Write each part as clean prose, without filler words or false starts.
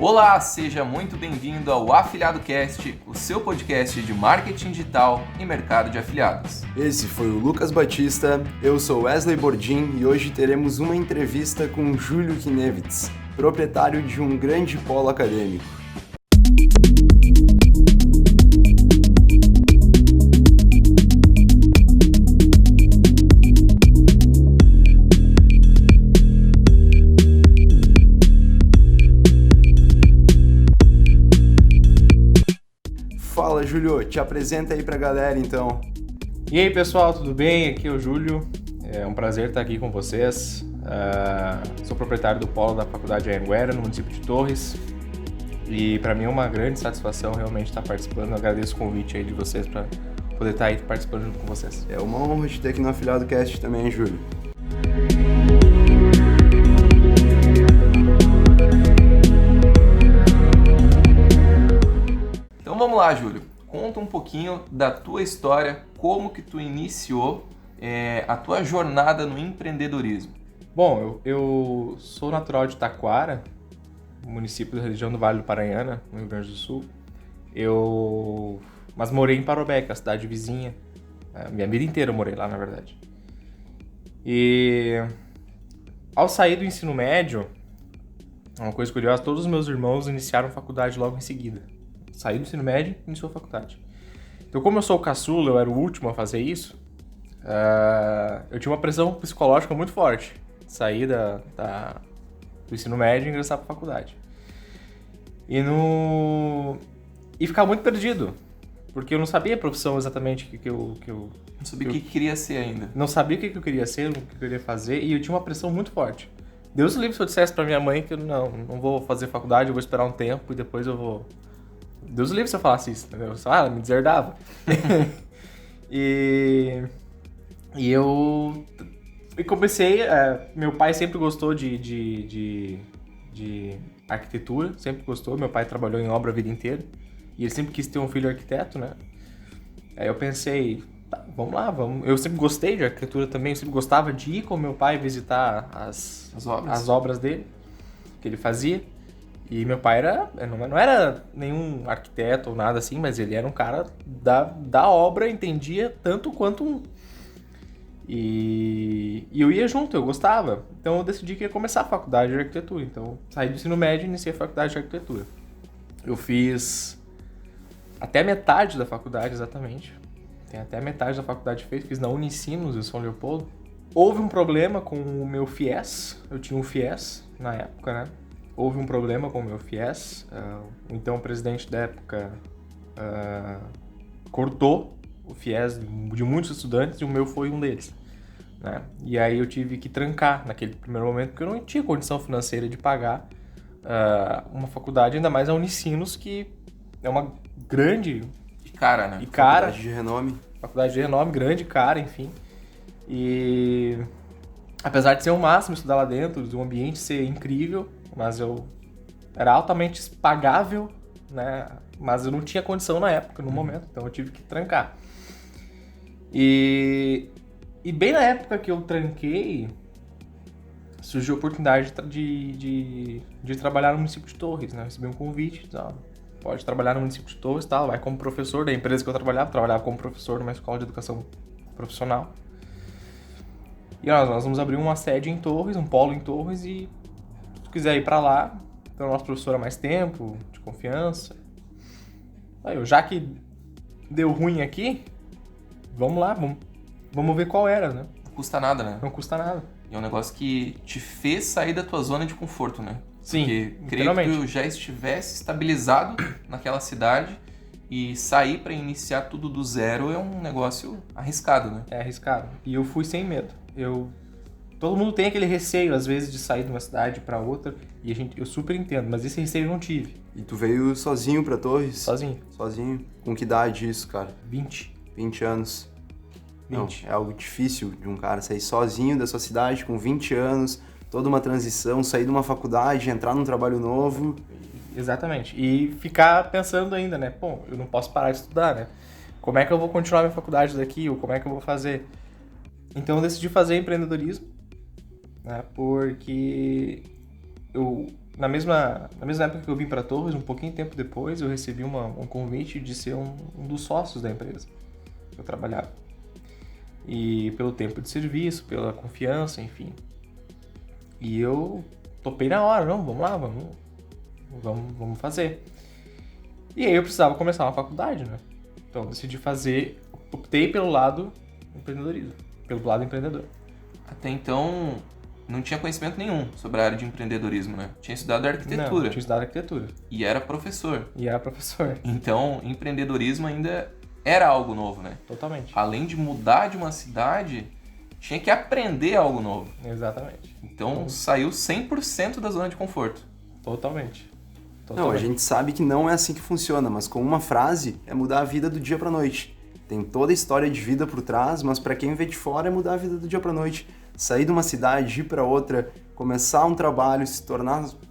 Olá, seja muito bem-vindo ao Afiliado Cast, o seu podcast de marketing digital e mercado de afiliados. Esse foi o Lucas Batista, eu sou Wesley Bordim e hoje teremos uma entrevista com Júlio Kinevitz, proprietário de um grande polo acadêmico. Fala, Júlio, te apresenta aí pra galera então. E aí pessoal, tudo bem? Aqui é o Júlio, é um prazer estar aqui com vocês. Sou proprietário do polo da Faculdade Anhanguera, no município de Torres. E para mim é uma grande satisfação realmente estar participando. Eu agradeço o convite aí de vocês para poder estar aí participando junto com vocês. É uma honra te ter aqui no Afiliado Cast também, Júlio. Então vamos lá, Júlio. Conta um pouquinho da tua história, como que tu iniciou a tua jornada no empreendedorismo. Bom, eu sou natural de Taquara, município da região do Vale do Paranhana, no Rio Grande do Sul. Mas morei em Parobeca, a cidade vizinha. Minha vida inteira eu morei lá, na verdade. E ao sair do ensino médio, uma coisa curiosa, todos os meus irmãos iniciaram faculdade logo em seguida. Saí do ensino médio e iniciou a faculdade. Então, como eu sou o caçula, eu era o último a fazer isso, eu tinha uma pressão psicológica muito forte. Sair do ensino médio e ingressar para a faculdade. E ficar muito perdido, porque eu não sabia a profissão exatamente que eu Não sabia o que queria ser ainda. Não sabia o que eu queria ser, o que eu queria fazer, e eu tinha uma pressão muito forte. Deus o livre se eu dissesse para minha mãe que eu não vou fazer faculdade, eu vou esperar um tempo e depois eu vou... Deus o livre se eu falasse isso, entendeu? Ela me deserdava. E eu comecei... meu pai sempre gostou de arquitetura, sempre gostou. Meu pai trabalhou em obra a vida inteira. E ele sempre quis ter um filho arquiteto, né? Aí eu pensei, tá, vamos lá, vamos. Eu sempre gostei de arquitetura também, eu sempre gostava de ir com meu pai visitar as obras dele, que ele fazia. E meu pai não era nenhum arquiteto ou nada assim, mas ele era um cara da obra, entendia tanto quanto um. E eu ia junto, eu gostava. Então eu decidi que ia começar a faculdade de arquitetura. Então saí do ensino médio e iniciei a faculdade de arquitetura. Eu fiz até a metade da faculdade, exatamente. Tem até a metade da faculdade feita, fiz na Unicinos, em São Leopoldo. Houve um problema com o meu FIES, eu tinha um FIES na época, né? Houve um problema com o meu FIES, então o presidente da época cortou o FIES de muitos estudantes e o meu foi um deles, né? E aí eu tive que trancar naquele primeiro momento, porque eu não tinha condição financeira de pagar uma faculdade, ainda mais a Unicinos, que é uma grande... E cara, né? Faculdade de renome. Faculdade de renome, grande, cara, enfim. E apesar de ser o máximo estudar lá dentro, do ambiente ser incrível, mas era altamente pagável, né? Mas eu não tinha condição na época, no momento, então eu tive que trancar. E bem na época que eu tranquei, surgiu a oportunidade de trabalhar no município de Torres, né? Eu recebi um convite, pode trabalhar no município de Torres, tal, vai como professor da empresa que eu trabalhava como professor numa escola de educação profissional. E nós vamos abrir uma sede em Torres, um polo em Torres, e se tu quiser ir pra lá, então o nosso professor há mais tempo, de confiança. Aí já que deu ruim aqui, vamos lá, vamos ver qual era, né? Não custa nada, né? Não custa nada. E é um negócio que te fez sair da tua zona de conforto, né? Sim, porque creio que tu já estivesse estabilizado naquela cidade e sair para iniciar tudo do zero é um negócio arriscado, né? É arriscado. E eu fui sem medo. Todo mundo tem aquele receio, às vezes, de sair de uma cidade para outra, e eu super entendo, mas esse receio eu não tive. E tu veio sozinho pra Torres? Sozinho. Sozinho? Com que idade isso, cara? 20 anos. 20. Não, é algo difícil de um cara sair sozinho da sua cidade com 20 anos, toda uma transição, sair de uma faculdade, entrar num trabalho novo. Exatamente. E ficar pensando ainda, né? Pô, eu não posso parar de estudar, né? Como é que eu vou continuar minha faculdade daqui? Ou como é que eu vou fazer? Então eu decidi fazer empreendedorismo, né? Porque na mesma época que eu vim para Torres, um pouquinho tempo depois, eu recebi um convite de ser um dos sócios da empresa que eu trabalhava. E pelo tempo de serviço, pela confiança, enfim. E eu topei na hora, não, vamos lá, vamos fazer. E aí eu precisava começar uma faculdade, né? Então eu decidi optei pelo lado empreendedorismo, pelo lado empreendedor. Até então, não tinha conhecimento nenhum sobre a área de empreendedorismo, né? Tinha estudado arquitetura. Não, tinha estudado arquitetura. E era professor. Então, empreendedorismo ainda era algo novo, né? Totalmente. Além de mudar de uma cidade, tinha que aprender algo novo. Exatamente. Então, saiu 100% da zona de conforto. Totalmente. Não, a gente sabe que não é assim que funciona, mas com uma frase é mudar a vida do dia pra noite. Tem toda a história de vida por trás, mas pra quem vê de fora é mudar a vida do dia pra noite. Sair de uma cidade, ir pra outra, começar um trabalho,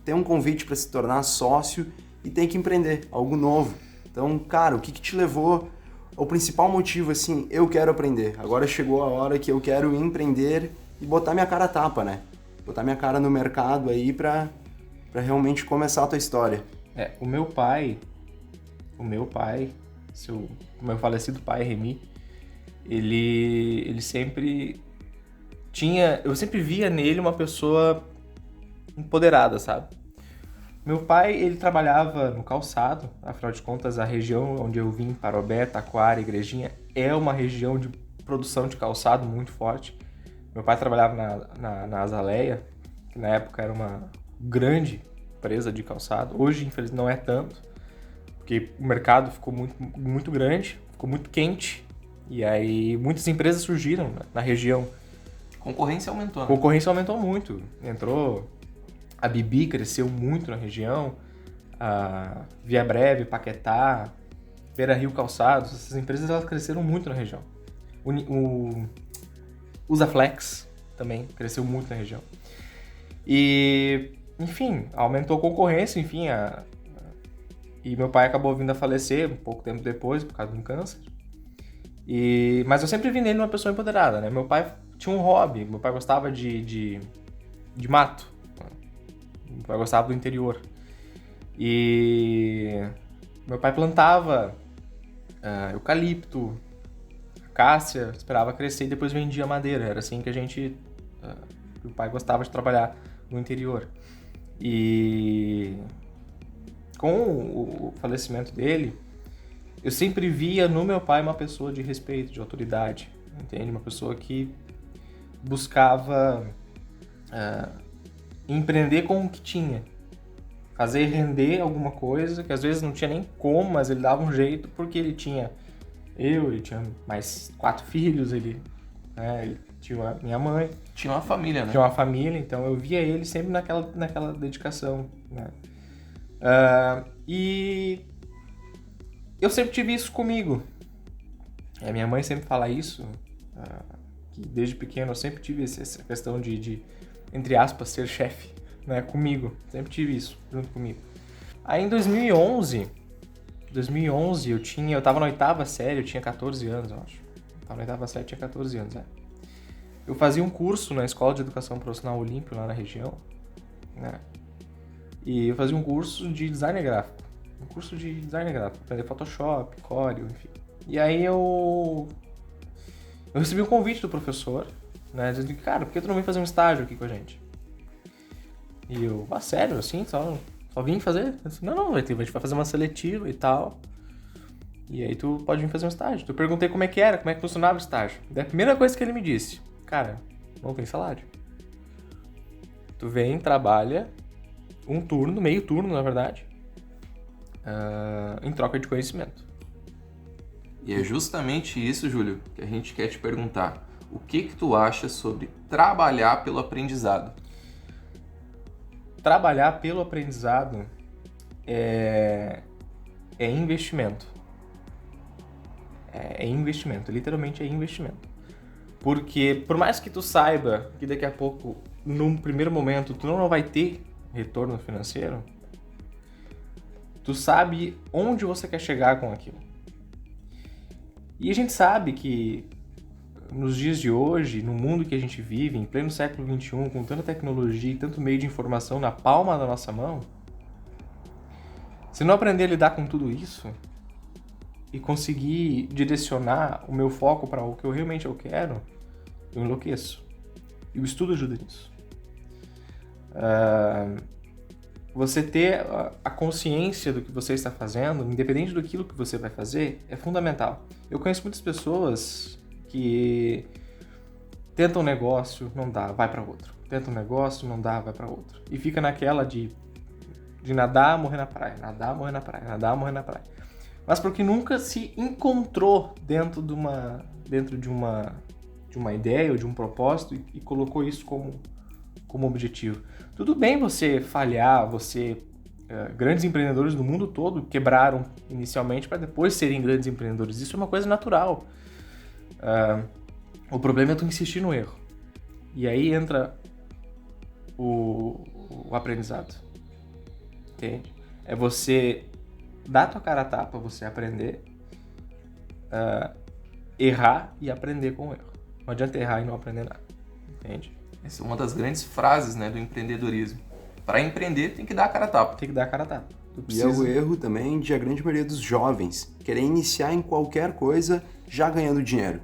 ter um convite para se tornar sócio e tem que empreender, algo novo. Então, cara, o que te levou? O principal motivo, assim, eu quero aprender. Agora chegou a hora que eu quero empreender e botar minha cara a tapa, né? Botar minha cara no mercado aí pra realmente começar a tua história. O meu pai, o meu falecido pai, Remy, ele sempre eu sempre via nele uma pessoa empoderada, sabe? Meu pai, ele trabalhava no calçado, afinal de contas, a região onde eu vim, Parobé, Taquara, Igrejinha, é uma região de produção de calçado muito forte. Meu pai trabalhava na Azaleia, que na época era uma grande empresa de calçado. Hoje, infelizmente, não é tanto, porque o mercado ficou muito, muito grande, ficou muito quente, e aí muitas empresas surgiram na região. A concorrência aumentou, né? A concorrência aumentou muito. A Bibi cresceu muito na região, a Via Breve, Paquetá, Beira Rio Calçados, essas empresas elas cresceram muito na região. O Usaflex também cresceu muito na região. E, enfim, aumentou a concorrência, enfim, e meu pai acabou vindo a falecer um pouco tempo depois, por causa de um câncer. Mas eu sempre vi nele uma pessoa empoderada, né? Meu pai tinha um hobby, meu pai gostava de mato, meu pai gostava do interior. E meu pai plantava eucalipto, acácia, esperava crescer e depois vendia madeira. Era assim que o pai gostava de trabalhar no interior. E com o falecimento dele, eu sempre via no meu pai uma pessoa de respeito, de autoridade, entende? Uma pessoa que buscava empreender com o que tinha, fazer render alguma coisa que às vezes não tinha nem como, mas ele dava um jeito porque ele tinha mais 4 filhos, ele tinha a minha mãe. Tinha uma família, né? Tinha uma família, então eu via ele sempre naquela dedicação, né? E eu sempre tive isso comigo. A minha mãe sempre fala isso, que desde pequeno eu sempre tive essa questão de entre aspas, ser chefe, né? Comigo. Sempre tive isso, junto comigo. Aí em 2011 eu tava na 8ª série, eu tinha 14 anos, eu acho. Eu tava na 8ª série, eu tinha 14 anos, Eu fazia um curso na Escola de Educação Profissional Olímpio, lá na região, né? E eu fazia um curso de design gráfico. Aprender Photoshop, Corel, enfim. E aí eu recebi um convite do professor, né? Dizendo que, cara, por que tu não vem fazer um estágio aqui com a gente? E eu, sério, assim, só vim fazer? Eu disse, não, a gente vai fazer uma seletiva e tal. E aí tu pode vir fazer um estágio. Eu perguntei como é que funcionava o estágio. Daí a primeira coisa que ele me disse, cara, não tem salário. Tu vem, trabalha um turno, meio turno, na verdade, em troca de conhecimento. E é justamente isso, Júlio, que a gente quer te perguntar. O que tu acha sobre trabalhar pelo aprendizado? Trabalhar pelo aprendizado é investimento. É investimento, literalmente é investimento. Porque por mais que tu saiba que daqui a pouco, num primeiro momento, tu não vai ter retorno financeiro, tu sabe onde você quer chegar com aquilo. E a gente sabe que nos dias de hoje, no mundo que a gente vive, em pleno século XXI, com tanta tecnologia e tanto meio de informação na palma da nossa mão, se não aprender a lidar com tudo isso e conseguir direcionar o meu foco para o que eu realmente quero, eu enlouqueço. E o estudo ajuda nisso. Você ter a consciência do que você está fazendo, independente daquilo que você vai fazer, é fundamental. Eu conheço muitas pessoas que tentam um negócio, não dá, vai para outro. Tenta um negócio, não dá, vai para outro. E fica naquela de nadar, morrer na praia, nadar, morrer na praia, nadar, morrer na praia. Mas porque nunca se encontrou dentro de uma ideia ou de um propósito e colocou isso como objetivo. Tudo bem você falhar, grandes empreendedores do mundo todo quebraram inicialmente para depois serem grandes empreendedores. Isso é uma coisa natural. O problema é tu insistir no erro. E aí entra o aprendizado. Entende? É você dar tua cara a tapa, você aprender, errar e aprender com o erro. Não adianta errar e não aprender nada. Entende? Essa é uma das grandes frases, né, do empreendedorismo. Para empreender, tem que dar a cara a tapa. Tem que dar a cara a tapa. E é o erro também de a grande maioria dos jovens querer iniciar em qualquer coisa já ganhando dinheiro.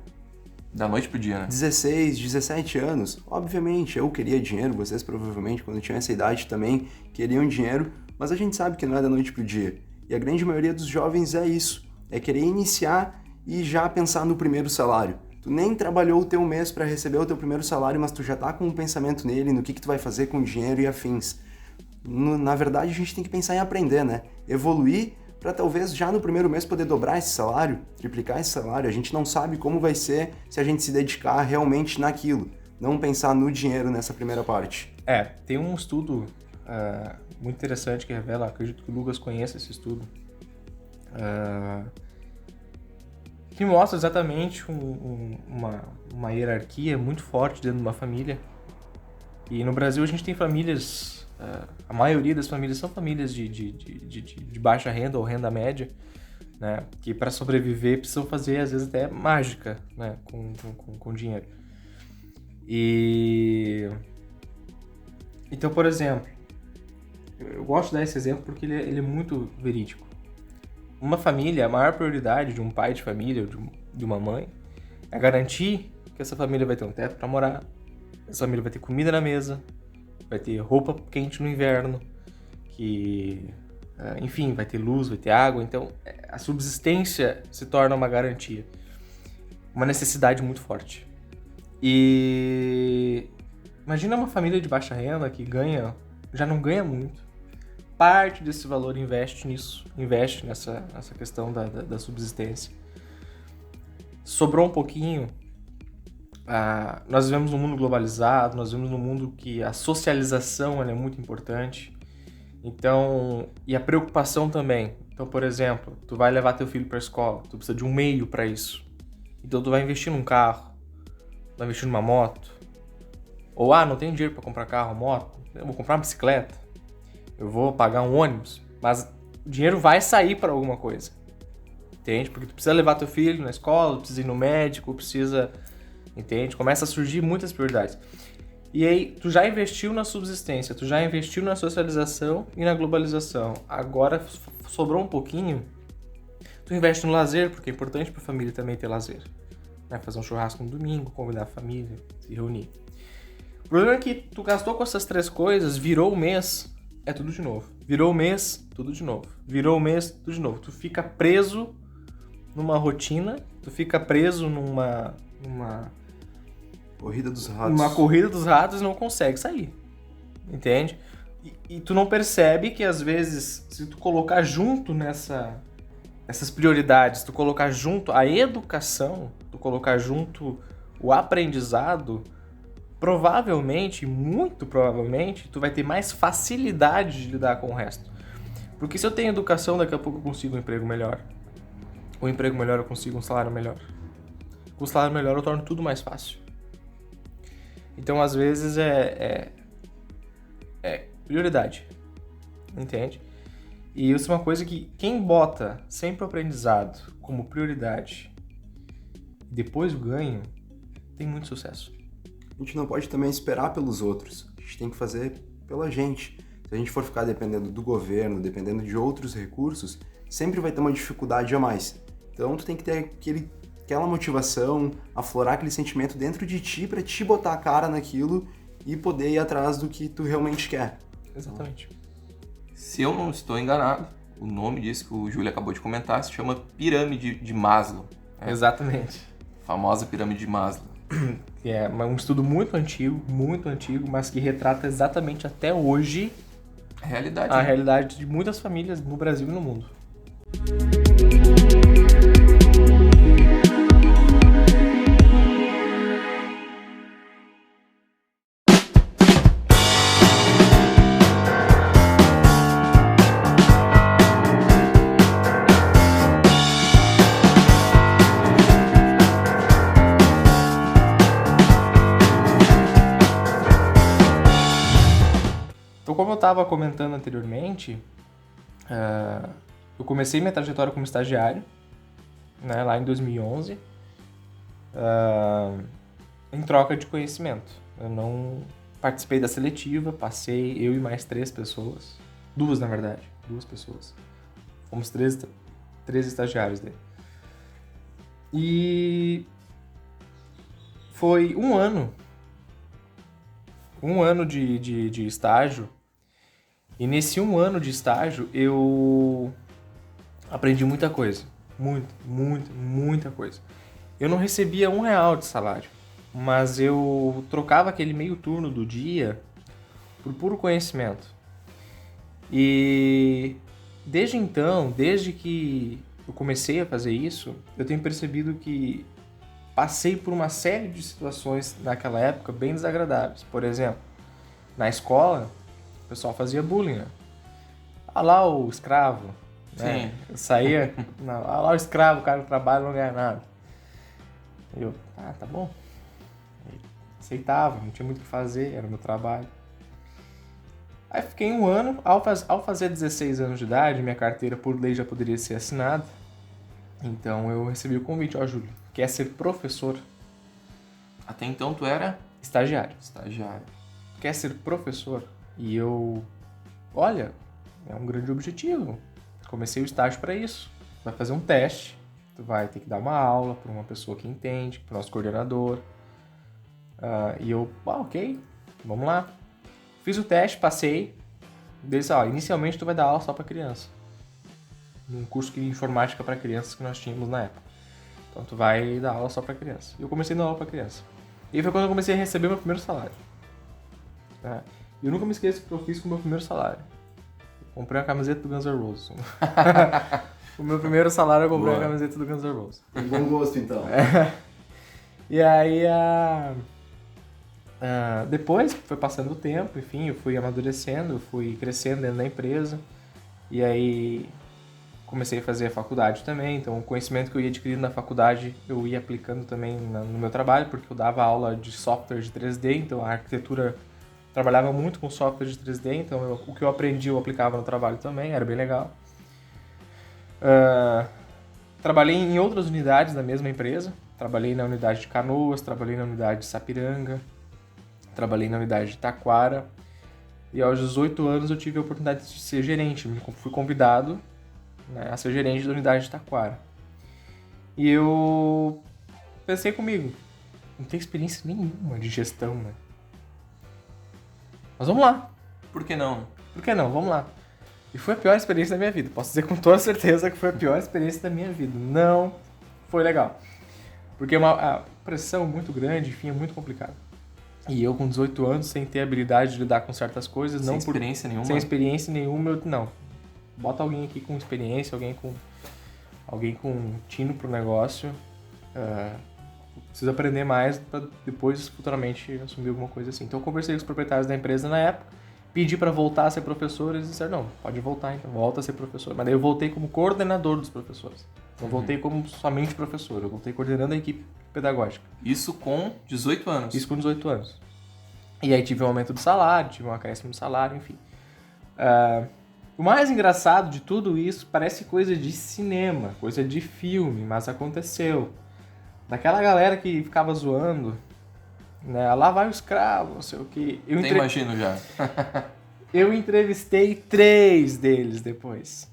Da noite pro dia, né? 16, 17 anos, obviamente, eu queria dinheiro, vocês provavelmente, quando tinham essa idade também, queriam dinheiro, mas a gente sabe que não é da noite pro dia. E a grande maioria dos jovens é isso, é querer iniciar e já pensar no primeiro salário. Tu nem trabalhou o teu mês para receber o teu primeiro salário, mas tu já tá com um pensamento nele, no que tu vai fazer com o dinheiro e afins. Na verdade, a gente tem que pensar em aprender, né? Evoluir para talvez já no primeiro mês poder dobrar esse salário, triplicar esse salário. A gente não sabe como vai ser se a gente se dedicar realmente naquilo, não pensar no dinheiro nessa primeira parte. Tem um estudo muito interessante que revela, acredito que o Lucas conheça esse estudo, que mostra exatamente uma hierarquia muito forte dentro de uma família. E no Brasil a gente tem famílias, a maioria das famílias são famílias de baixa renda ou renda média, né, que para sobreviver precisam fazer às vezes até mágica, né, com dinheiro. E então, por exemplo, eu gosto de dar esse exemplo porque ele é muito verídico. Uma família, a maior prioridade de um pai de família ou de uma mãe é garantir que essa família vai ter um teto para morar, essa família vai ter comida na mesa, vai ter roupa quente no inverno, enfim, vai ter luz, vai ter água. Então, a subsistência se torna uma garantia, uma necessidade muito forte. E imagina uma família de baixa renda que já não ganha muito. Parte desse valor investe nessa questão da subsistência. Sobrou um pouquinho. Nós vivemos num mundo globalizado, nós vivemos num mundo que a socialização ela é muito importante. Então, e a preocupação também. Então, por exemplo, tu vai levar teu filho para a escola, tu precisa de um meio para isso. Então, tu vai investir num carro, vai investir numa moto. Ou, não tenho dinheiro para comprar carro, moto, eu vou comprar uma bicicleta. Eu vou pagar um ônibus, mas o dinheiro vai sair para alguma coisa, entende? Porque tu precisa levar teu filho na escola, precisa ir no médico, entende? Começa a surgir muitas prioridades. E aí, tu já investiu na subsistência, tu já investiu na socialização e na globalização. Agora, sobrou um pouquinho, tu investe no lazer, porque é importante para a família também ter lazer. Né? Fazer um churrasco no domingo, convidar a família, se reunir. O problema é que tu gastou com essas três coisas, virou o mês... é tudo de novo. Virou o mês, tudo de novo. Virou o mês, tudo de novo. Tu fica preso numa rotina, tu fica preso numa corrida dos ratos. Uma corrida dos ratos e não consegue sair. Entende? E tu não percebe que às vezes, se tu colocar junto essas prioridades, tu colocar junto a educação, tu colocar junto o aprendizado, provavelmente, muito provavelmente, tu vai ter mais facilidade de lidar com o resto. Porque se eu tenho educação, daqui a pouco eu consigo um emprego melhor. Com um emprego melhor eu consigo um salário melhor. Com um salário melhor eu torno tudo mais fácil. Então, às vezes, é prioridade. Entende? E isso é uma coisa que quem bota sempre o aprendizado como prioridade, depois o ganho, tem muito sucesso. A gente não pode também esperar pelos outros. A gente tem que fazer pela gente. Se a gente for ficar dependendo do governo, dependendo de outros recursos, sempre vai ter uma dificuldade a mais. Então tu tem que ter aquela motivação, aflorar aquele sentimento dentro de ti para te botar a cara naquilo e poder ir atrás do que tu realmente quer. Exatamente. Se eu não estou enganado, o nome disso que o Júlio acabou de comentar se chama Pirâmide de Maslow. Exatamente. A famosa Pirâmide de Maslow. Que é um estudo muito antigo, mas que retrata exatamente até hoje A realidade. a realidade de muitas famílias no Brasil e no mundo. Então, como eu estava comentando anteriormente, eu comecei minha trajetória como estagiário, né, lá em 2011, em troca de conhecimento. Eu não participei da seletiva, passei eu e mais 3 pessoas, 2 na verdade, 2 pessoas. Fomos 3 estagiários dele. E foi um ano de estágio. E nesse um ano de estágio, eu aprendi muita coisa. Muita coisa. Eu não recebia R$1 de salário, mas eu trocava aquele meio turno do dia por puro conhecimento. E desde então, desde que eu comecei a fazer isso, eu tenho percebido que passei por uma série de situações naquela época bem desagradáveis. Por exemplo, na escola, o pessoal fazia bullying, né? Ah lá o escravo, né? Sim. Eu saía, ah lá o escravo, o cara que trabalha não ganha nada. Eu, tá bom. Eu aceitava, não tinha muito o que fazer, era o meu trabalho. Aí fiquei um ano, ao fazer 16 anos de idade, minha carteira por lei já poderia ser assinada. Então eu recebi o convite, Júlio, quer ser professor? Até então tu era Estagiário. estagiário. Quer ser professor? E eu, olha, é um grande objetivo. Comecei o estágio para isso. Vai fazer um teste, tu vai ter que dar uma aula para uma pessoa que entende, para o nosso coordenador. E eu, ok, vamos lá. Fiz o teste, passei. Disse, inicialmente tu vai dar aula só para criança. Num curso de informática para crianças que nós tínhamos na época. Então tu vai dar aula só para criança. E eu comecei a dar aula para criança. E foi quando eu comecei a receber meu primeiro salário. E eu nunca me esqueço do que eu fiz com o meu primeiro salário. Eu comprei uma camiseta do Guns N' Roses. O meu primeiro salário eu comprei uma camiseta do Guns N' Roses. Tem bom gosto, então. E aí, depois foi passando o tempo, enfim, eu fui amadurecendo, eu fui crescendo dentro da empresa. E aí comecei a fazer a faculdade também, então o conhecimento que eu ia adquirindo na faculdade eu ia aplicando também no meu trabalho, porque eu dava aula de software de 3D, então a arquitetura trabalhava muito com software de 3D, então o que eu aprendi eu aplicava no trabalho também, era bem legal. Trabalhei em outras unidades da mesma empresa, trabalhei na unidade de Canoas, trabalhei na unidade de Sapiranga, trabalhei na unidade de Taquara, e aos 18 anos eu tive a oportunidade de ser gerente, fui convidado, né, a ser gerente da unidade de Taquara. E eu pensei comigo, não tenho experiência nenhuma de gestão, né? Mas vamos lá. Por que não? Por que não? Vamos lá. E foi a pior experiência da minha vida. Posso dizer com toda certeza que foi a pior experiência da minha vida. Não foi legal. Porque é uma pressão muito grande, enfim, é muito complicado. E eu com 18 anos, sem ter habilidade de lidar com certas coisas, Sem experiência nenhuma? Sem experiência nenhuma, não. Bota alguém aqui com experiência, alguém com tino pro negócio. Preciso aprender mais para depois, futuramente, assumir alguma coisa assim. Então eu conversei com os proprietários da empresa na época, pedi para voltar a ser professor, eles disseram, não, pode voltar então, volta a ser professor. Mas daí eu voltei como coordenador dos professores. Não voltei como somente professor, eu voltei coordenando a equipe pedagógica. Isso com 18 anos? Isso com 18 anos. E aí tive um aumento de salário, tive um acréscimo de salário, enfim. O mais engraçado de tudo isso parece coisa de cinema, coisa de filme, mas aconteceu. Daquela galera que ficava zoando, né? Lá vai o escravo, não sei o quê. Nem imagino já. Eu entrevistei 3 deles depois.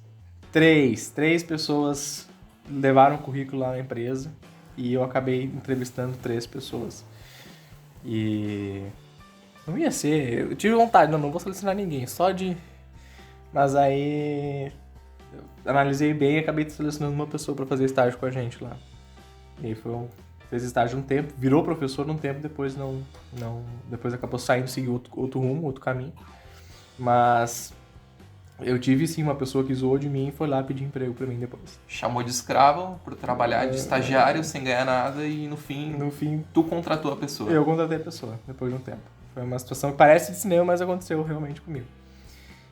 3 pessoas levaram o currículo lá na empresa e eu acabei entrevistando 3 pessoas. E não ia ser, eu tive vontade, não vou selecionar ninguém, só de... Mas aí eu analisei bem e acabei selecionando uma pessoa para fazer estágio com a gente lá. E aí fez estágio um tempo, virou professor um tempo, depois depois acabou saindo, seguiu outro rumo, outro caminho. Mas eu tive sim uma pessoa que zoou de mim e foi lá pedir emprego pra mim depois. Chamou de escravo por trabalhar de estagiário sem ganhar nada e no fim tu contratou a pessoa. Eu contratei a pessoa depois de um tempo. Foi uma situação que parece de cinema, mas aconteceu realmente comigo.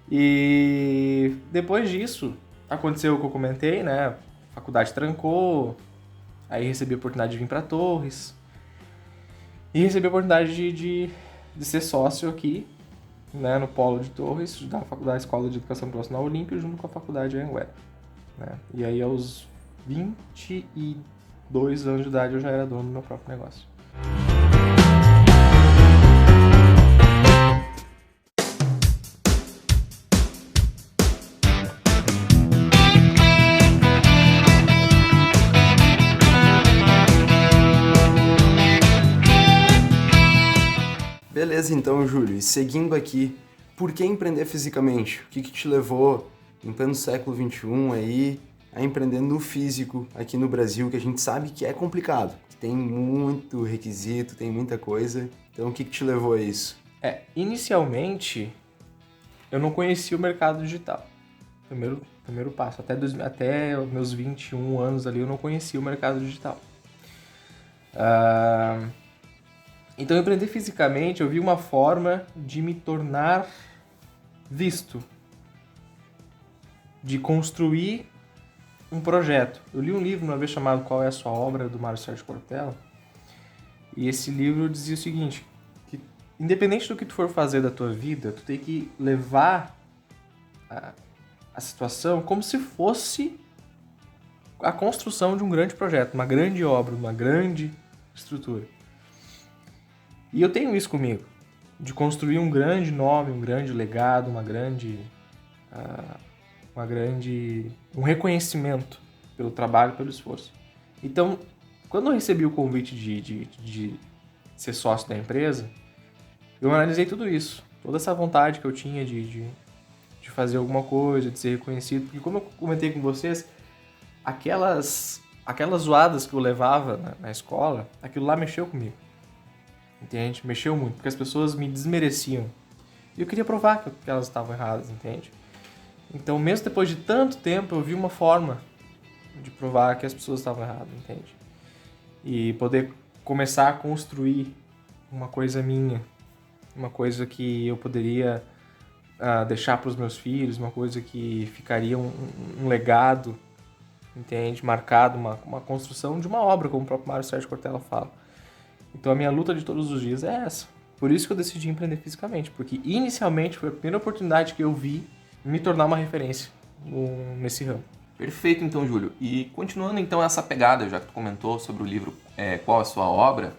E depois disso, aconteceu o que eu comentei, né? A faculdade trancou, aí recebi a oportunidade de vir pra Torres. E recebi a oportunidade de ser sócio aqui, né, no Polo de Torres, da Faculdade Escola de Educação Profissional Olímpia, junto com a Faculdade Anhanguera, né? E aí, aos 22 anos de idade, eu já era dono do meu próprio negócio. Beleza, então, Júlio. E seguindo aqui, por que empreender fisicamente? O que te levou, em pleno século XXI, aí, a empreender no físico aqui no Brasil, que a gente sabe que é complicado, que tem muito requisito, tem muita coisa. Então, o que te levou a isso? Inicialmente, eu não conhecia o mercado digital. Primeiro passo. Até os meus 21 anos ali, eu não conhecia o mercado digital. Então, empreender fisicamente, eu vi uma forma de me tornar visto, de construir um projeto. Eu li um livro uma vez chamado Qual é a Sua Obra, do Mário Sérgio Cortella, e esse livro dizia o seguinte, que independente do que tu for fazer da tua vida, tu tem que levar a situação como se fosse a construção de um grande projeto, uma grande obra, uma grande estrutura. E eu tenho isso comigo, de construir um grande nome, um grande legado, um reconhecimento pelo trabalho e pelo esforço. Então, quando eu recebi o convite de ser sócio da empresa, eu analisei tudo isso, toda essa vontade que eu tinha de fazer alguma coisa, de ser reconhecido, porque como eu comentei com vocês, aquelas zoadas que eu levava na escola, aquilo lá mexeu comigo. Entende? Mexeu muito, porque as pessoas me desmereciam. E eu queria provar que elas estavam erradas, entende? Então, mesmo depois de tanto tempo, eu vi uma forma de provar que as pessoas estavam erradas, entende? E poder começar a construir uma coisa minha, uma coisa que eu poderia deixar para os meus filhos, uma coisa que ficaria um legado, entende? Marcado, uma construção de uma obra, como o próprio Mário Sérgio Cortella fala. Então a minha luta de todos os dias é essa. Por isso que eu decidi empreender fisicamente, porque inicialmente foi a primeira oportunidade que eu vi me tornar uma referência nesse ramo. Perfeito, então, Júlio. E continuando então essa pegada, já que tu comentou sobre o livro Qual a Sua Obra,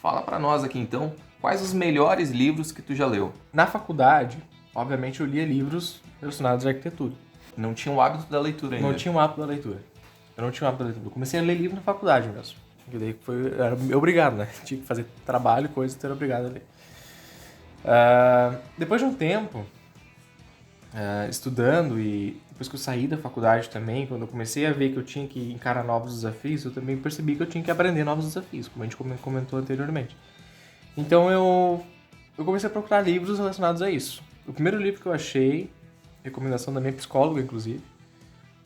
fala para nós aqui então, quais os melhores livros que tu já leu? Na faculdade, obviamente eu lia livros relacionados à arquitetura. Não tinha o hábito da leitura ainda? Não tinha o hábito da leitura. Eu comecei a ler livro na faculdade mesmo. E daí eu era obrigado, né? Tinha que fazer trabalho e coisa, então era obrigado a ler. Depois de um tempo, estudando e depois que eu saí da faculdade também, quando eu comecei a ver que eu tinha que encarar novos desafios, eu também percebi que eu tinha que aprender novos desafios, como a gente comentou anteriormente. Então eu comecei a procurar livros relacionados a isso. O primeiro livro que eu achei, recomendação da minha psicóloga, inclusive,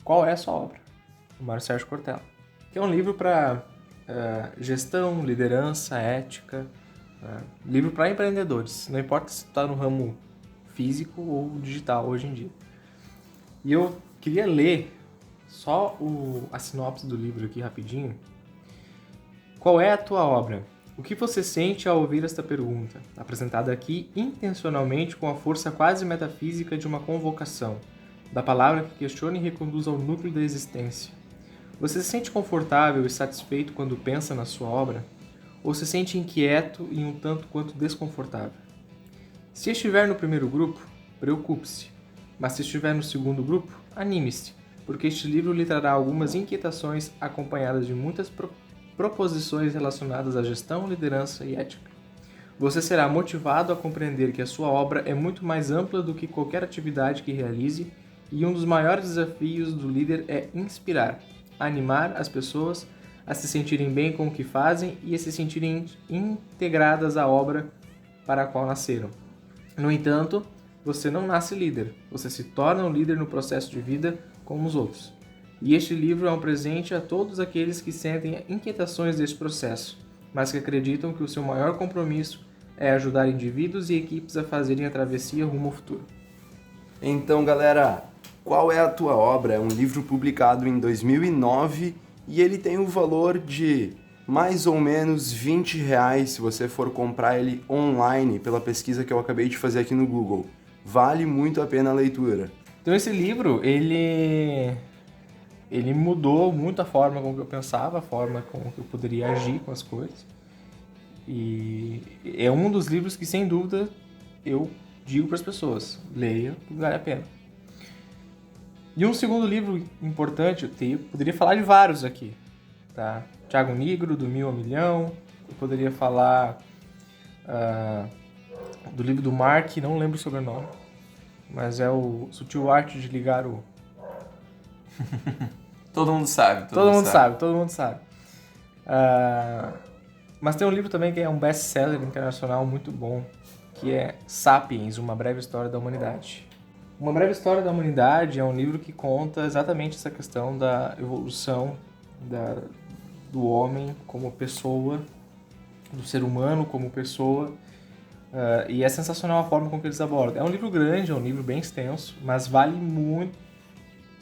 Qual é a Sua Obra? Do Mário Sérgio Cortella. Que é um livro para gestão, liderança, ética, livro para empreendedores. Não importa se está no ramo físico ou digital hoje em dia. E eu queria ler só a sinopse do livro aqui rapidinho. Qual é a tua obra? O que você sente ao ouvir esta pergunta? Apresentada aqui intencionalmente com a força quase metafísica de uma convocação, da palavra que questiona e reconduz ao núcleo da existência. Você se sente confortável e satisfeito quando pensa na sua obra? ou se sente inquieto e um tanto quanto desconfortável? Se estiver no primeiro grupo, preocupe-se, mas se estiver no segundo grupo, anime-se, porque este livro lhe trará algumas inquietações acompanhadas de muitas proposições relacionadas à gestão, liderança e ética. Você será motivado a compreender que a sua obra é muito mais ampla do que qualquer atividade que realize e um dos maiores desafios do líder é inspirar, animar as pessoas a se sentirem bem com o que fazem e a se sentirem integradas à obra para a qual nasceram. No entanto, você não nasce líder, você se torna um líder no processo de vida como os outros. E este livro é um presente a todos aqueles que sentem inquietações deste processo, mas que acreditam que o seu maior compromisso é ajudar indivíduos e equipes a fazerem a travessia rumo ao futuro. Então, galera, qual é a tua obra? É um livro publicado em 2009 e ele tem o valor de mais ou menos R$20 se você for comprar ele online, pela pesquisa que eu acabei de fazer aqui no Google. Vale muito a pena a leitura. Então esse livro, ele mudou muito a forma como eu pensava, a forma como eu poderia agir com as coisas. E é um dos livros que, sem dúvida, eu digo para as pessoas, leia, que vale a pena. E um segundo livro importante, eu poderia falar de vários aqui, tá? Thiago Nigro, do 1000 a Milhão. Eu poderia falar do livro do Mark, não lembro o sobrenome, mas é o Sutil Arte de Ligar o... Todo mundo sabe. Todo mundo sabe. Mas tem um livro também que é um best-seller internacional muito bom, que é Sapiens, Uma Breve História da Humanidade. Uma Breve História da Humanidade é um livro que conta exatamente essa questão da evolução do homem como pessoa, do ser humano como pessoa, e é sensacional a forma com que eles abordam. É um livro grande, é um livro bem extenso, mas vale muito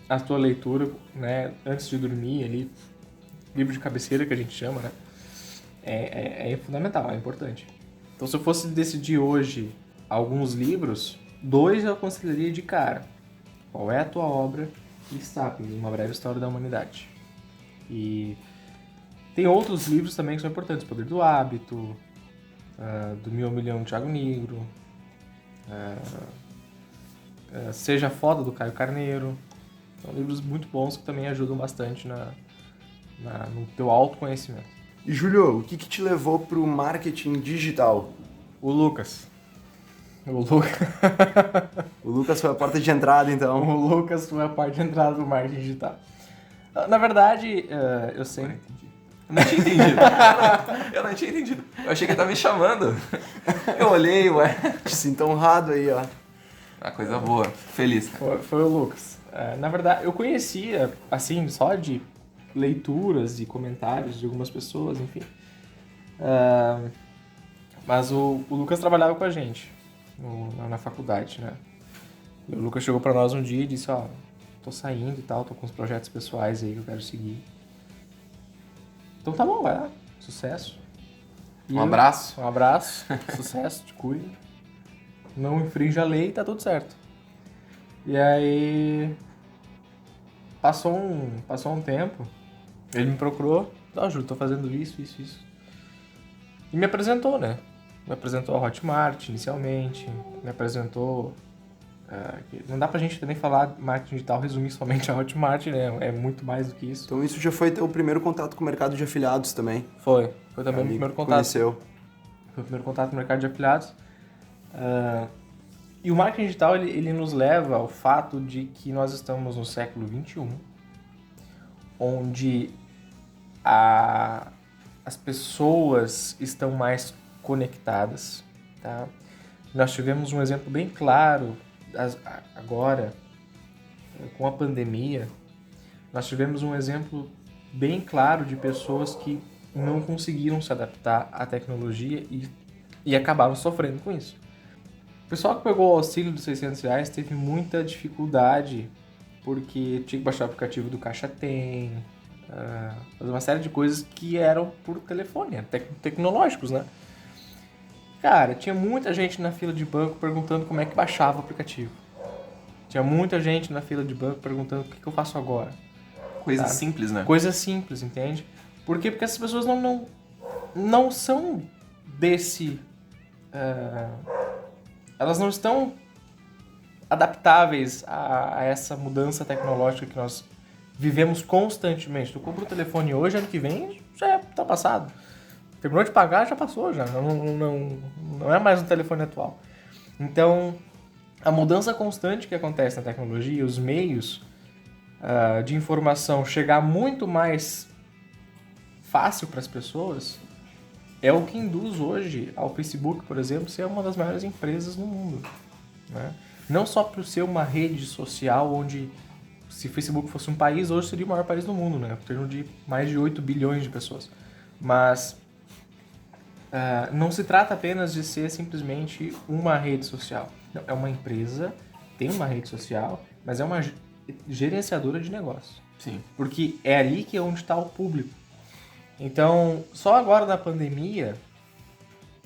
a tua leitura, né, antes de dormir ali, livro de cabeceira que a gente chama, né? É fundamental, é importante. Então, se eu fosse decidir hoje alguns livros, 2 eu aconselharia de cara. Qual é a tua obra? E Sapiens, Uma Breve História da Humanidade. E tem outros livros também que são importantes. Poder do Hábito, do 1000 a Milhão, do Thiago Nigro, Seja Foda, do Caio Carneiro. São livros muito bons que também ajudam bastante no teu autoconhecimento. E, Júlio, o que te levou pro marketing digital? O Lucas O Lucas foi a porta de entrada, então. O Lucas foi a parte de entrada do marketing digital. Na verdade, eu sempre... Eu não tinha entendido. Eu não tinha entendido. Eu achei que ele tava me chamando. Eu olhei, ué. Te sinto honrado aí, ó. Ah, coisa boa. Feliz. Foi o Lucas. Na verdade, eu conhecia, assim, só de leituras e comentários de algumas pessoas, enfim. Mas o Lucas trabalhava com a gente na faculdade, né? E o Lucas chegou pra nós um dia e disse, ó, tô saindo e tal, tô com uns projetos pessoais aí que eu quero seguir. Então tá bom, vai lá. Sucesso. Um abraço. Um abraço. Sucesso, te cuida. Não infringe a lei e tá tudo certo. E aí... Passou um tempo, ele me procurou. Júlio, tô fazendo isso. E me apresentou, né? Me apresentou a Hotmart inicialmente. Me apresentou... não dá pra gente também falar de marketing digital, resumir somente a Hotmart, né? É muito mais do que isso. Então isso já foi teu primeiro contato com o mercado de afiliados também? Foi também o primeiro contato. Conheceu. Foi o primeiro contato com o mercado de afiliados. E o marketing digital, ele nos leva ao fato de que nós estamos no século XXI, onde as pessoas estão mais conectadas, tá? Nós tivemos um exemplo bem claro agora, com a pandemia, nós tivemos um exemplo bem claro de pessoas que não conseguiram se adaptar à tecnologia e acabaram sofrendo com isso. O pessoal que pegou o auxílio dos R$600 teve muita dificuldade porque tinha que baixar o aplicativo do Caixa Tem, fazer uma série de coisas que eram por telefone, tecnológicos, né? Cara, tinha muita gente na fila de banco perguntando como é que baixava o aplicativo. Tinha muita gente na fila de banco perguntando o que eu faço agora. Coisa simples, né? Coisa simples, entende? Por quê? Porque essas pessoas não são desse... elas não estão adaptáveis a essa mudança tecnológica que nós vivemos constantemente. Tu compra um telefone hoje, ano que vem, já tá passado. Terminou de pagar, já passou, já. Não é mais um telefone atual. Então, a mudança constante que acontece na tecnologia, os meios de informação chegar muito mais fácil para as pessoas, é o que induz hoje ao Facebook, por exemplo, ser uma das maiores empresas no mundo, né? Não só por ser uma rede social onde, se o Facebook fosse um país, hoje seria o maior país do mundo, né? Em torno de mais de 8 bilhões de pessoas. Mas não se trata apenas de ser simplesmente uma rede social. Não, é uma empresa, tem uma rede social, mas é uma gerenciadora de negócio. Sim. Porque é ali que é onde está o público. Então, só agora na pandemia,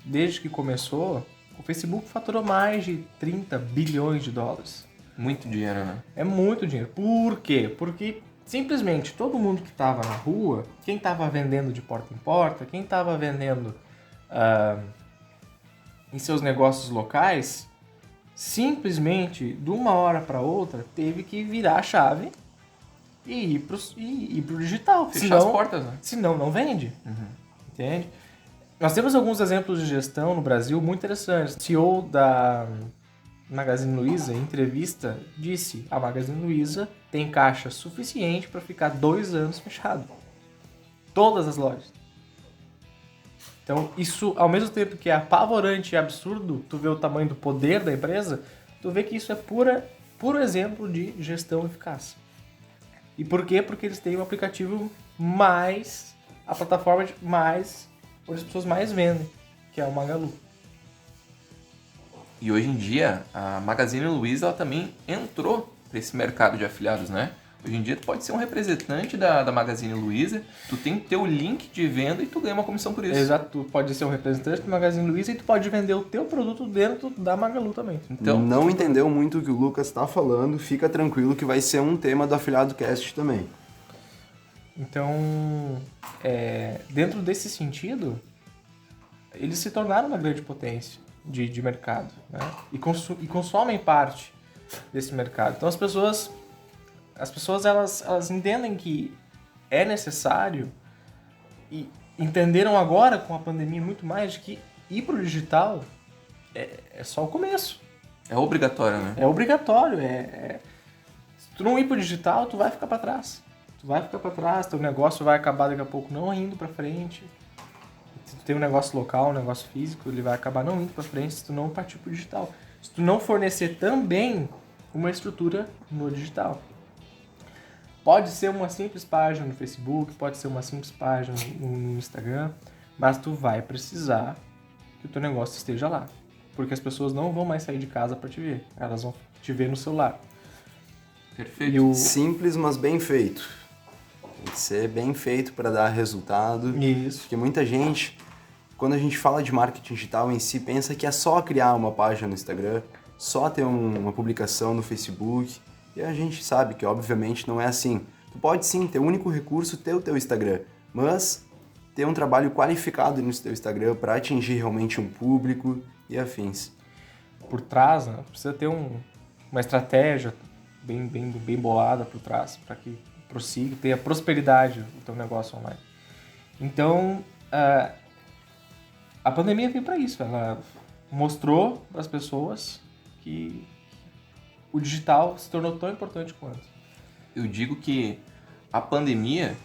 desde que começou, o Facebook faturou mais de 30 bilhões de dólares. Muito dinheiro, né? É muito dinheiro. Por quê? Porque simplesmente todo mundo que estava na rua, quem estava vendendo de porta em porta, quem estava vendendo em seus negócios locais, simplesmente, de uma hora para outra, teve que virar a chave e ir pro digital. Fechar as portas, né? Senão não vende. Entende? Nós temos alguns exemplos de gestão no Brasil muito interessantes. O CEO da Magazine Luiza, em entrevista, disse: a Magazine Luiza tem caixa suficiente para ficar 2 anos fechado. Todas as lojas. Então, isso, ao mesmo tempo que é apavorante e absurdo, tu vê o tamanho do poder da empresa, tu vê que isso é puro exemplo de gestão eficaz. E por quê? Porque eles têm um aplicativo mais... a plataforma mais... onde as pessoas mais vendem, que é o Magalu. E hoje em dia, a Magazine Luiza ela também entrou para esse mercado de afiliados, né? Hoje em dia, tu pode ser um representante da Magazine Luiza, tu tem o teu link de venda e tu ganha uma comissão por isso. Exato, tu pode ser um representante da Magazine Luiza e tu pode vender o teu produto dentro da Magalu também. Então, não entendeu muito o que o Lucas está falando, fica tranquilo que vai ser um tema do Afiliado Cast também. Então, dentro desse sentido, eles se tornaram uma grande potência de mercado, né? E consomem parte desse mercado. Então, as pessoas elas entendem que é necessário e entenderam agora com a pandemia muito mais de que ir pro digital é só o começo. É obrigatório, né? É obrigatório. Se tu não ir pro digital, tu vai ficar para trás. Teu negócio vai acabar daqui a pouco não indo para frente. Se tu tem um negócio local, um negócio físico, ele vai acabar não indo para frente se tu não partir pro digital. Se tu não fornecer também uma estrutura no digital. Pode ser uma simples página no Facebook, pode ser uma simples página no Instagram, mas tu vai precisar que o teu negócio esteja lá. Porque as pessoas não vão mais sair de casa para te ver, elas vão te ver no celular. Perfeito. Simples, mas bem feito. Tem que ser bem feito para dar resultado. Isso. Porque muita gente, quando a gente fala de marketing digital em si, pensa que é só criar uma página no Instagram, só ter uma publicação no Facebook. E a gente sabe que, obviamente, não é assim. Tu pode sim ter o único recurso, ter o teu Instagram, mas ter um trabalho qualificado no teu Instagram para atingir realmente um público e afins. Por trás, né? Precisa ter uma estratégia bem bolada por trás para que prossiga, tenha prosperidade o teu negócio online. Então, a pandemia veio para isso. Ela mostrou para as pessoas que o digital se tornou tão importante quanto. Eu digo que a pandemia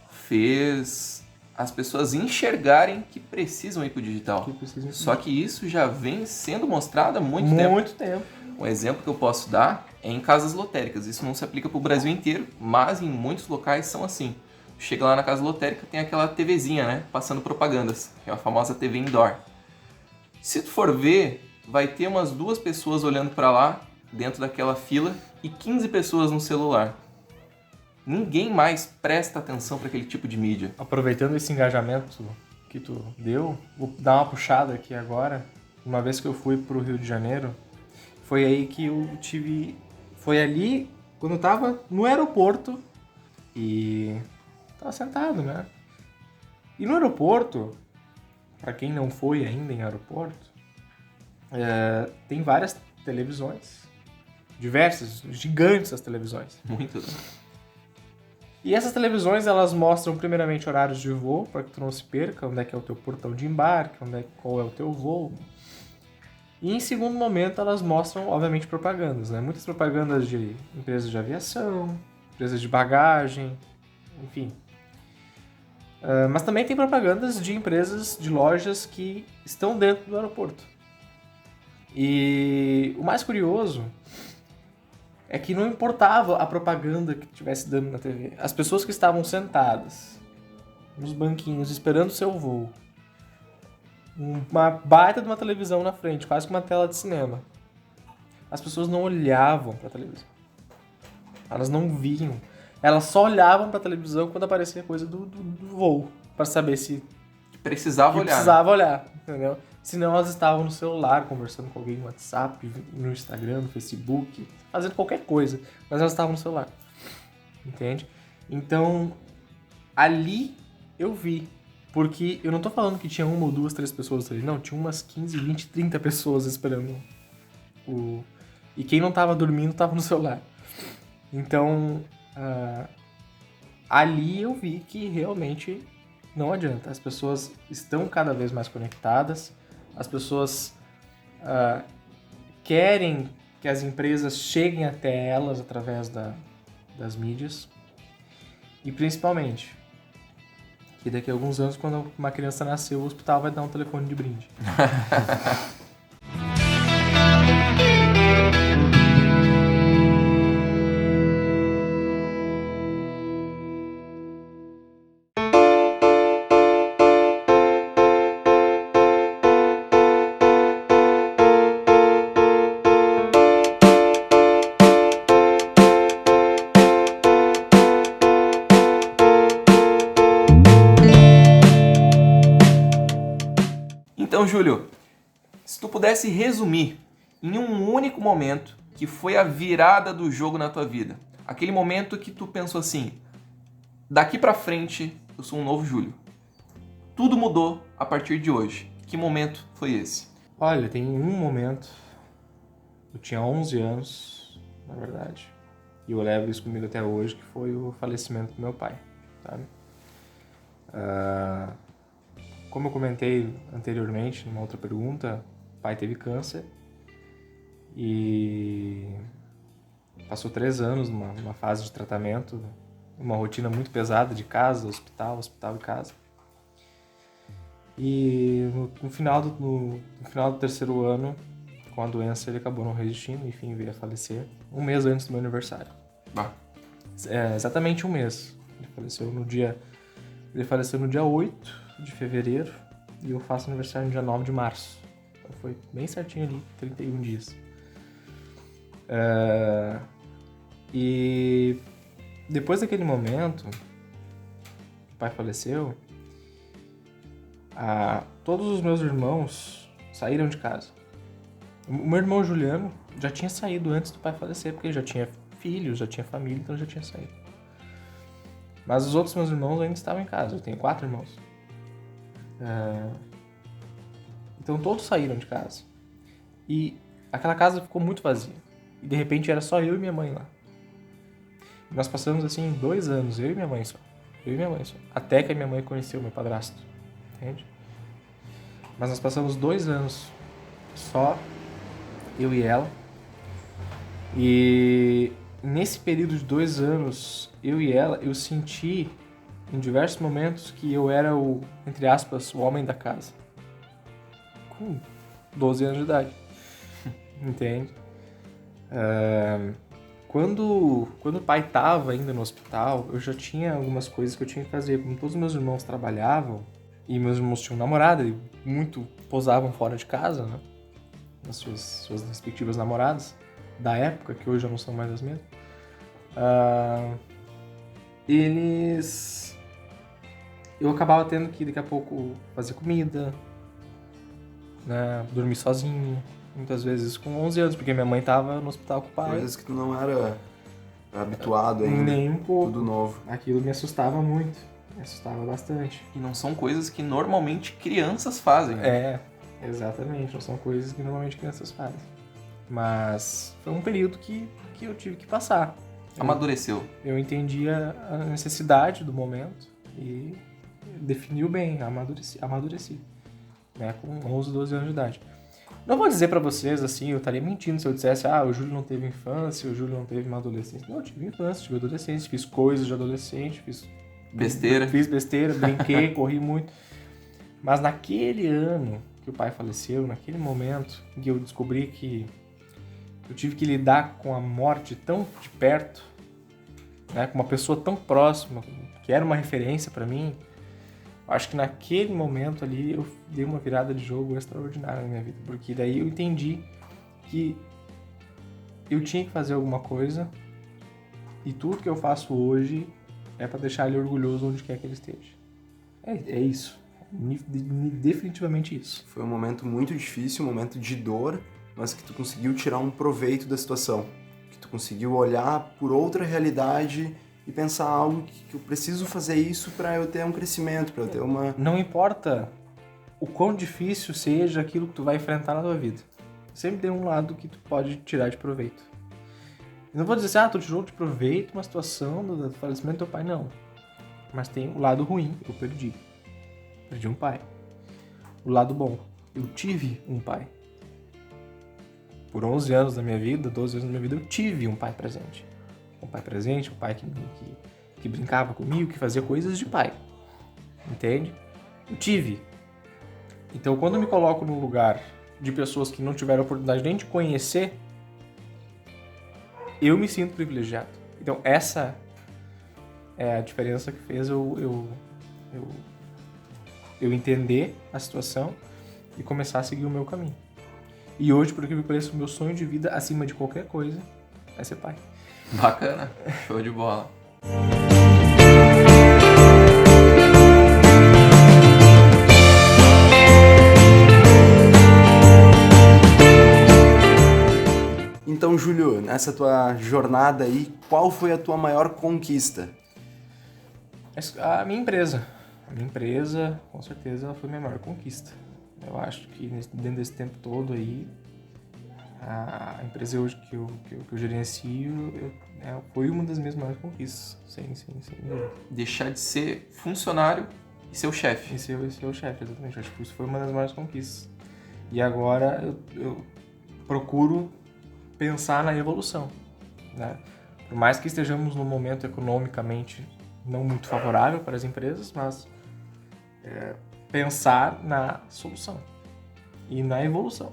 fez as pessoas enxergarem que precisam ir para o digital. Só que isso já vem sendo mostrado há muito tempo. Muito tempo. Um exemplo que eu posso dar é em casas lotéricas. Isso não se aplica para o Brasil inteiro, mas em muitos locais são assim. Chega lá na casa lotérica, tem aquela TVzinha, né? Passando propagandas, que é a famosa TV indoor. Se tu for ver, vai ter umas 2 pessoas olhando para lá, dentro daquela fila, e 15 pessoas no celular. Ninguém mais presta atenção para aquele tipo de mídia. Aproveitando esse engajamento que tu deu, vou dar uma puxada aqui agora. Uma vez que eu fui pro Rio de Janeiro, foi aí que eu tive... Foi ali, quando eu tava no aeroporto, e tava sentado, né? E no aeroporto, para quem não foi ainda em aeroporto, tem várias televisões, diversas, gigantes as televisões. Muito. E essas televisões, elas mostram primeiramente horários de voo, para que tu não se perca, onde é que é o teu portão de embarque, qual é o teu voo. E em segundo momento, elas mostram, obviamente, propagandas, né? Muitas propagandas de empresas de aviação, empresas de bagagem, enfim. Mas também tem propagandas de empresas, de lojas que estão dentro do aeroporto. E o mais curioso é que não importava a propaganda que estivesse dando na TV. As pessoas que estavam sentadas nos banquinhos esperando o seu voo, uma baita de uma televisão na frente, quase que uma tela de cinema, as pessoas não olhavam para a televisão. Elas não viam. Elas só olhavam para a televisão quando aparecia coisa do voo, para saber se Precisava olhar. precisava olhar, entendeu? Senão elas estavam no celular, conversando com alguém no WhatsApp, no Instagram, no Facebook, fazendo qualquer coisa, mas elas estavam no celular, entende? Então, ali eu vi, porque eu não tô falando que tinha uma ou duas, três pessoas ali, não, tinha umas 15, 20, 30 pessoas esperando e quem não tava dormindo tava no celular. Então, ali eu vi que realmente não adianta. As pessoas estão cada vez mais conectadas, as pessoas querem que as empresas cheguem até elas através das mídias e principalmente que daqui a alguns anos, quando uma criança nascer, o hospital vai dar um telefone de brinde. Então, Júlio, se tu pudesse resumir em um único momento que foi a virada do jogo na tua vida, aquele momento que tu pensou assim, daqui pra frente eu sou um novo Júlio. Tudo mudou a partir de hoje. Que momento foi esse? Olha, tem um momento, eu tinha 11 anos, na verdade, e eu levo isso comigo até hoje, que foi o falecimento do meu pai, sabe? Como eu comentei anteriormente, numa outra pergunta, o pai teve câncer e passou 3 anos numa fase de tratamento, uma rotina muito pesada de casa, hospital e casa. E no final do 3º ano, com a doença, ele acabou não resistindo, enfim, veio a falecer 1 mês antes do meu aniversário. Exatamente 1 mês. Ele faleceu no dia 8 de fevereiro e eu faço aniversário no dia 9 de março. Então foi bem certinho ali, 31 dias. E depois daquele momento, que o pai faleceu, todos os meus irmãos saíram de casa. O meu irmão Juliano já tinha saído antes do pai falecer, porque ele já tinha filhos, já tinha família, então já tinha saído. Mas os outros meus irmãos ainda estavam em casa, eu tenho 4 irmãos. Então todos saíram de casa. E aquela casa ficou muito vazia. E de repente era só eu e minha mãe lá. E nós passamos assim 2 anos, eu e minha mãe só. Até que a minha mãe conheceu meu padrasto. Entende? Mas nós passamos 2 anos só, eu e ela. E nesse período de 2 anos, eu e ela, eu senti em diversos momentos que eu era o, entre aspas, o homem da casa. Com 12 anos de idade. Entende? Quando o pai estava ainda no hospital, eu já tinha algumas coisas que eu tinha que fazer. Como todos os meus irmãos trabalhavam, e meus irmãos tinham namorada, e muito posavam fora de casa, né? Nas suas respectivas namoradas, da época, que hoje já não são mais as mesmas. Eu acabava tendo que, daqui a pouco, fazer comida, né? Dormir sozinho, muitas vezes com 11 anos, porque minha mãe estava no hospital com o pai. Coisas que tu não era habituado ainda. Nem um pouco. Tudo novo. Aquilo me assustava muito, Me assustava bastante. E não são coisas que normalmente crianças fazem. Né? Exatamente. Não são coisas que normalmente crianças fazem. Mas foi um período que eu tive que passar. Amadureceu. Eu entendi a necessidade do momento e definiu bem, amadureci. Né, com 11, 12 anos de idade. Não vou dizer pra vocês, assim, eu estaria mentindo se eu dissesse o Júlio não teve infância, o Júlio não teve uma adolescência. Não, eu tive infância, tive adolescência, fiz coisas de adolescente, fiz besteira, brinquei, corri muito. Mas naquele ano que o pai faleceu, naquele momento em que eu descobri que eu tive que lidar com a morte tão de perto, né, com uma pessoa tão próxima, que era uma referência pra mim, acho que naquele momento ali eu dei uma virada de jogo extraordinária na minha vida, porque daí eu entendi que eu tinha que fazer alguma coisa e tudo que eu faço hoje é pra deixar ele orgulhoso onde quer que ele esteja. É isso. Definitivamente isso. Foi um momento muito difícil, um momento de dor, mas que tu conseguiu tirar um proveito da situação. Que tu conseguiu olhar por outra realidade e pensar algo que eu preciso fazer isso para eu ter um crescimento, para eu ter uma... Não importa o quão difícil seja aquilo que tu vai enfrentar na tua vida. Sempre tem um lado que tu pode tirar de proveito. Eu não vou dizer assim, tu tirou de proveito uma situação do falecimento do teu pai, não. Mas tem o lado ruim, eu perdi. Perdi um pai. O lado bom, eu tive um pai. Por 11 anos da minha vida, 12 anos da minha vida, eu tive um pai presente. Um pai presente, um pai que brincava comigo, que fazia coisas de pai. Entende? Eu tive. Então, quando eu me coloco no lugar de pessoas que não tiveram a oportunidade nem de conhecer, eu me sinto privilegiado. Então, essa é a diferença que fez eu entender a situação e começar a seguir o meu caminho. E hoje, por aquilo que pareça, o meu sonho de vida, acima de qualquer coisa, é ser pai. Bacana, show de bola. Então, Júlio, nessa tua jornada aí, qual foi a tua maior conquista? A minha empresa. A minha empresa, com certeza, ela foi a minha maior conquista. Eu acho que dentro desse tempo todo aí, a empresa hoje que eu gerencio foi uma das minhas maiores conquistas, sem dúvida. Deixar de ser funcionário e ser o chefe. E ser o chefe, exatamente. Acho que isso foi uma das maiores conquistas. E agora eu procuro pensar na evolução, né? Por mais que estejamos num momento economicamente não muito favorável para as empresas, mas pensar na solução e na evolução.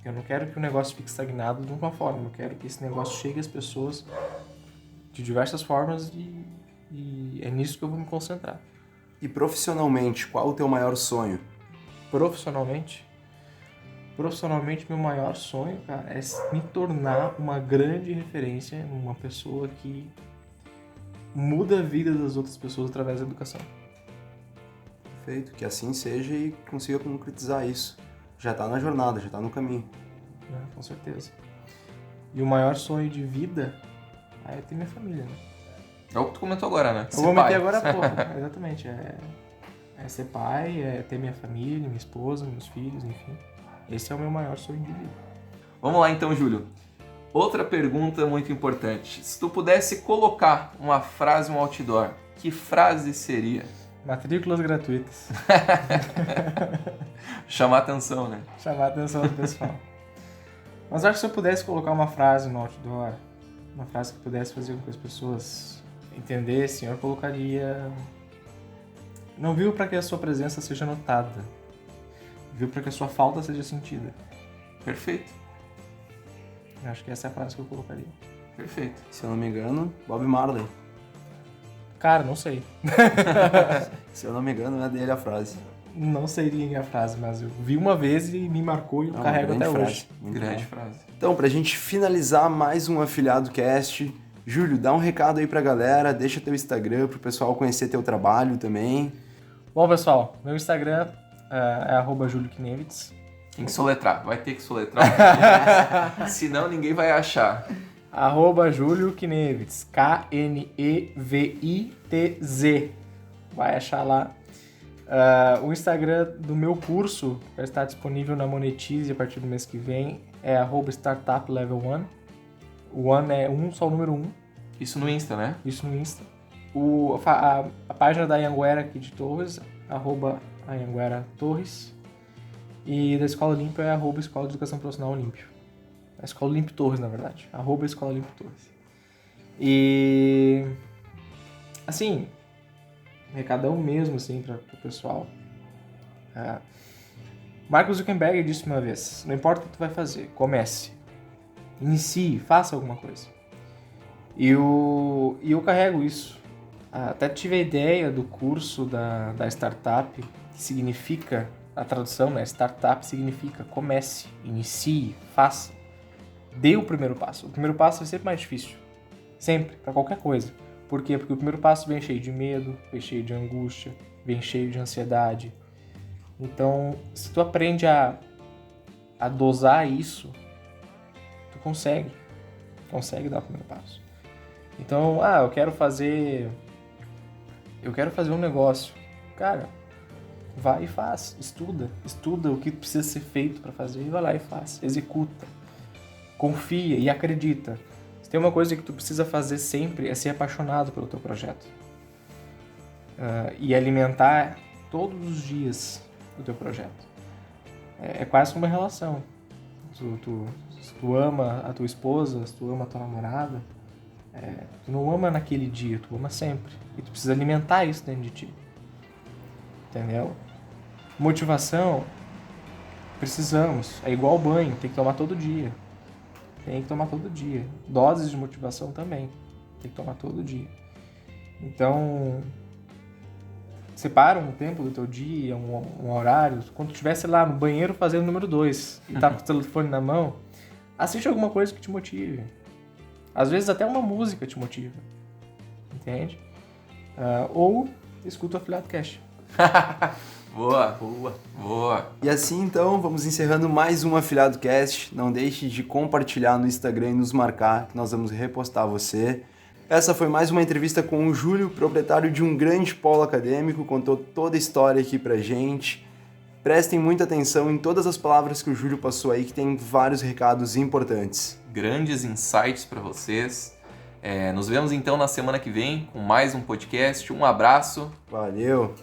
Eu não quero que o negócio fique estagnado de uma forma, eu quero que esse negócio chegue às pessoas de diversas formas e é nisso que eu vou me concentrar. E profissionalmente, qual o teu maior sonho? Profissionalmente, meu maior sonho, cara, é me tornar uma grande referência, uma pessoa que muda a vida das outras pessoas através da educação. Perfeito, que assim seja e consiga concretizar isso. Já tá na jornada, já tá no caminho. Com certeza. E o maior sonho de vida é ter minha família, né? É o que tu comentou agora, né? Eu vou meter agora há pouco. Exatamente. É ser pai, é ter minha família, minha esposa, meus filhos, enfim. Esse é o meu maior sonho de vida. Vamos lá então, Júlio. Outra pergunta muito importante. Se tu pudesse colocar uma frase, um outdoor, que frase seria? Matrículas gratuitas. Chamar atenção, né? Chamar a atenção do pessoal. Mas acho que se eu pudesse colocar uma frase no outdoor, uma frase que pudesse fazer com que as pessoas entendessem, eu colocaria: não viu para que a sua presença seja notada, viu para que a sua falta seja sentida. Perfeito. Eu acho que essa é a frase que eu colocaria. Perfeito. Se eu não me engano, Bob Marley. Cara, não sei. Se eu não me engano, não é dele a frase. Não seria a frase, mas eu vi uma vez e me marcou e eu É uma carrego até grande hoje. frase, muito Grande bom. frase. Então, pra gente finalizar mais um Afiliado Cast, Júlio, dá um recado aí pra galera, deixa teu Instagram pro pessoal conhecer teu trabalho também. Bom, pessoal, meu Instagram é @julioknevitz. Tem que soletrar. Vai ter que soletrar. Porque senão ninguém vai achar. @julioknevitz, Knevitz. vai achar lá. O Instagram do meu curso vai estar disponível na Monetize a partir do mês que vem, é @startuplevel1. O one é só o número 1. Isso no Insta, né? Isso no Insta. A página da Anhanguera aqui de Torres, @Anhanguera Torres. E da Escola Olímpio é @Escola de Educação Profissional Olímpio. A Escola Olímpio Torres, na verdade. @Escola Olímpio Torres. E... assim, recadão mesmo, assim, para o pessoal. Mark Zuckerberg disse uma vez, não importa o que tu vai fazer, comece. Inicie, faça alguma coisa. E eu carrego isso. Até tive a ideia do curso da startup, que significa, a tradução, né? Startup significa comece, inicie, faça. Dê o primeiro passo. O primeiro passo é sempre mais difícil. Sempre, para qualquer coisa. Por quê? Porque o primeiro passo vem cheio de medo, vem cheio de angústia, vem cheio de ansiedade. Então, se tu aprende a dosar isso, tu consegue dar o primeiro passo. Então, eu quero fazer um negócio. Cara, vai e faz, estuda o que precisa ser feito para fazer e vai lá e faz, executa, confia e acredita. Se tem uma coisa que tu precisa fazer sempre é ser apaixonado pelo teu projeto e alimentar todos os dias o teu projeto. É quase como uma relação. Se tu ama a tua esposa, se tu ama a tua namorada, tu não ama naquele dia, tu ama sempre. E tu precisa alimentar isso dentro de ti. Entendeu? Motivação, precisamos. É igual banho, tem que tomar todo dia. Doses de motivação também. Tem que tomar todo dia. Então, separa um tempo do teu dia, um horário. Quando tu estivesse lá no banheiro fazendo o número 2 e tá com o telefone na mão, assiste alguma coisa que te motive. Às vezes até uma música te motiva. Entende? Ou escuta o Afiliado Cast. Boa. E assim, então, vamos encerrando mais um Afiliado Cast. Não deixe de compartilhar no Instagram e nos marcar, que nós vamos repostar você. Essa foi mais uma entrevista com o Júlio, proprietário de um grande polo acadêmico, contou toda a história aqui pra gente. Prestem muita atenção em todas as palavras que o Júlio passou aí, que tem vários recados importantes. Grandes insights para vocês. Nos vemos então na semana que vem com mais um podcast. Um abraço. Valeu!